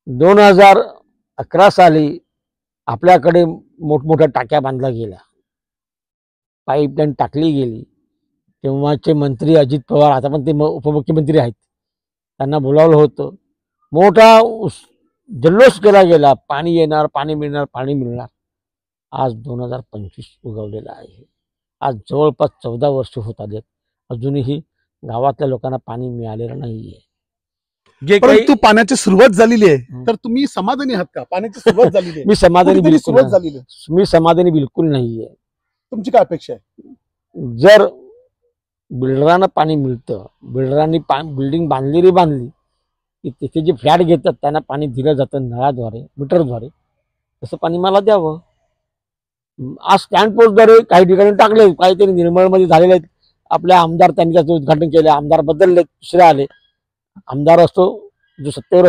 2011 साली आपल्याकडे मोठमोठ्या टाक्या बांधल्या गेल्या, पाईपलाईन टाकली गेली. तेव्हाचे मंत्री अजित पवार, आता पण ते उपमुख्यमंत्री आहेत, त्यांना बोलावलं होतं. मोठा जल्लोष केला गेला, पाणी येणार, पाणी मिळणार, पाणी मिळणार. आज 2025 उगवलेला आहे. आज जवळपास 14 वर्ष होत आलेत, अजूनही गावातल्या लोकांना पाणी मिळालेलं नाहीये. परंतु पाण्याची सुरुवात झालेली आहे, तर तुम्ही समाधानी आहात का? पाण्याची सुरुवात झालेली आहे, मी समाधानी कुठेतरी बिलकुल सुरुवात झालेली आहे. मी समाधानी बिलकुल नाहीये. तुमची काय अपेक्षा आहे? जर बिल्डरांना पाणी मिळतं, बिल्डरांनी बिल्डिंग बांधली की तिथे जे फ्लॅट घेतात त्यांना पाणी दिलं जातं नळाद्वारे, मीटरद्वारे, तसं पाणी मला द्यावं. आज स्टँड पोस्टद्वारे काही ठिकाणी टाकले, काहीतरी निर्मळमध्ये झालेले आहेत. आपल्या आमदार त्यांनी त्याचं उद्घाटन केलं, आमदार बदलले, दुसरे आले. आमदार असतो जो सत्तेवर